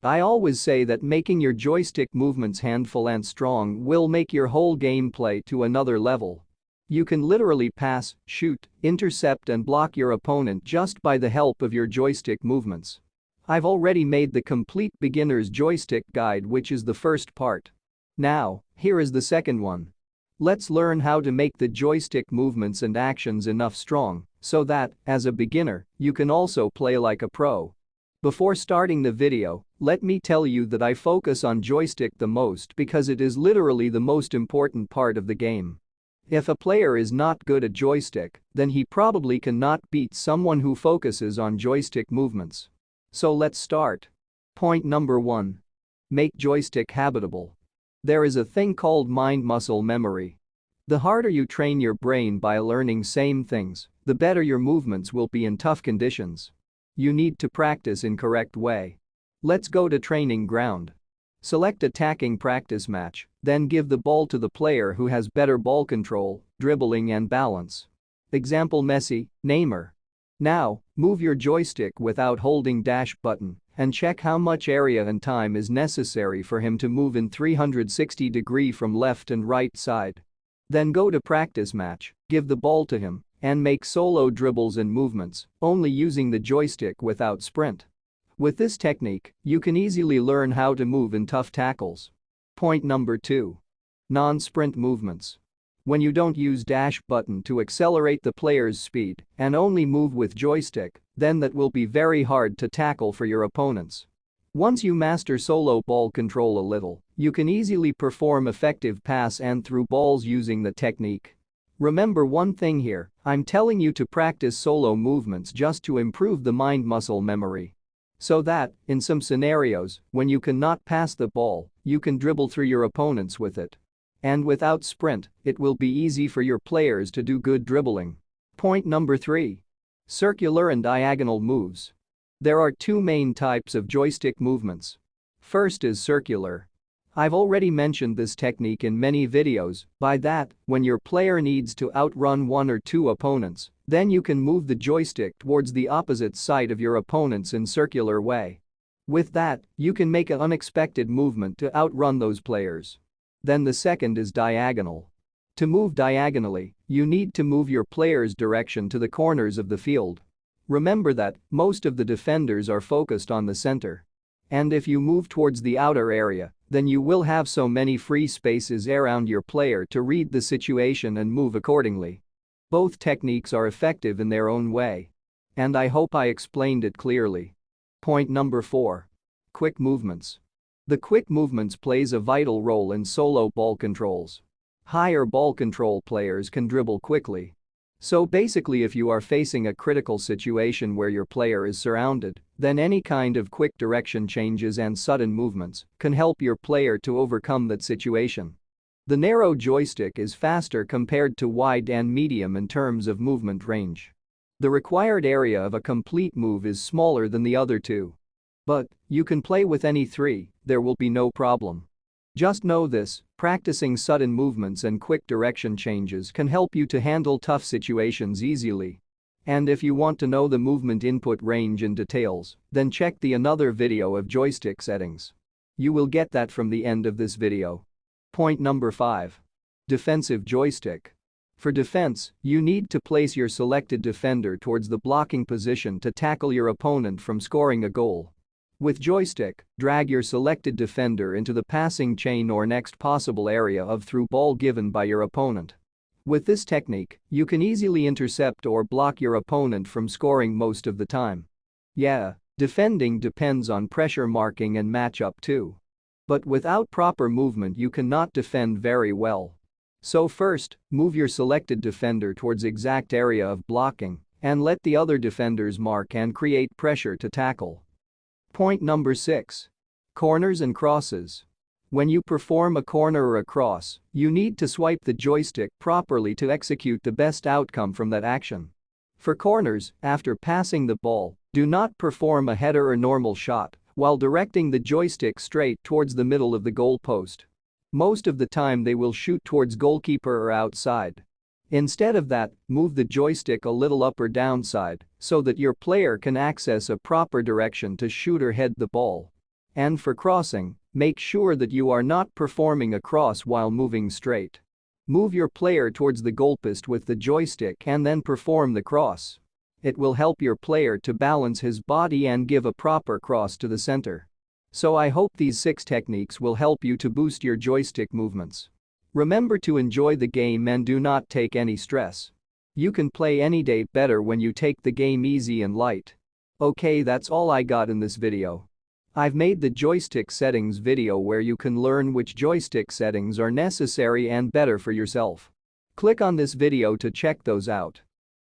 I always say that making your joystick movements handful and strong will make your whole gameplay to another level. You can literally pass, shoot, intercept and block your opponent just by the help of your joystick movements. I've already made the complete beginner's joystick guide, which is the first part. Now, here is the second one. Let's learn how to make the joystick movements and actions enough strong so that, as a beginner, you can also play like a pro. Before starting the video, let me tell you that I focus on joystick the most because it is literally the most important part of the game. If a player is not good at joystick, then he probably cannot beat someone who focuses on joystick movements. So let's start. Point number 1. Make joystick habitable. There is a thing called mind-muscle memory. The harder you train your brain by learning same things, the better your movements will be in tough conditions. You need to practice in correct way. Let's go to training ground. Select attacking practice match, then give the ball to the player who has better ball control, dribbling and balance. Example: Messi, Neymar. Now, move your joystick without holding dash button and check how much area and time is necessary for him to move in 360 degree from left and right side. Then go to practice match, give the ball to him, and make solo dribbles and movements, only using the joystick without sprint. With this technique, you can easily learn how to move in tough tackles. Point number 2. Non-sprint movements. When you don't use dash button to accelerate the player's speed and only move with joystick, then that will be very hard to tackle for your opponents. Once you master solo ball control a little, you can easily perform effective pass and through balls using the technique. Remember one thing here, I'm telling you to practice solo movements just to improve the mind-muscle memory. So that, in some scenarios, when you cannot pass the ball, you can dribble through your opponents with it. And without sprint, it will be easy for your players to do good dribbling. Point number 3. Circular and diagonal moves. There are two main types of joystick movements. First is circular. I've already mentioned this technique in many videos. By that, when your player needs to outrun one or two opponents, then you can move the joystick towards the opposite side of your opponents in circular way. With that, you can make an unexpected movement to outrun those players. Then the second is diagonal. To move diagonally, you need to move your player's direction to the corners of the field. Remember that most of the defenders are focused on the center. And if you move towards the outer area, then you will have so many free spaces around your player to read the situation and move accordingly. Both techniques are effective in their own way. And I hope I explained it clearly. Point number 4. Quick movements. The quick movements plays a vital role in solo ball controls. Higher ball control players can dribble quickly. So basically, if you are facing a critical situation where your player is surrounded, then any kind of quick direction changes and sudden movements can help your player to overcome that situation. The narrow joystick is faster compared to wide and medium in terms of movement range. The required area of a complete move is smaller than the other two. But you can play with any three, there will be no problem. Just know this, practicing sudden movements and quick direction changes can help you to handle tough situations easily. And if you want to know the movement input range in details, then check the another video of joystick settings. You will get that from the end of this video. Point number 5. Defensive joystick. For defense, you need to place your selected defender towards the blocking position to tackle your opponent from scoring a goal. With joystick, drag your selected defender into the passing chain or next possible area of through ball given by your opponent. With this technique, you can easily intercept or block your opponent from scoring most of the time. Yeah, defending depends on pressure marking and matchup too. But without proper movement you cannot defend very well. So first, move your selected defender towards exact area of blocking and let the other defenders mark and create pressure to tackle. Point number 6. Corners and crosses. When you perform a corner or a cross, you need to swipe the joystick properly to execute the best outcome from that action. For corners, after passing the ball, do not perform a header or normal shot while directing the joystick straight towards the middle of the goal post. Most of the time they will shoot towards goalkeeper or outside. Instead of that, move the joystick a little up or down side so that your player can access a proper direction to shoot or head the ball. And for crossing, make sure that you are not performing a cross while moving straight. Move your player towards the goalpost with the joystick and then perform the cross. It will help your player to balance his body and give a proper cross to the center. So I hope these 6 techniques will help you to boost your joystick movements. Remember to enjoy the game and do not take any stress. You can play any day better when you take the game easy and light. Okay, that's all I got in this video. I've made the joystick settings video where you can learn which joystick settings are necessary and better for yourself. Click on this video to check those out.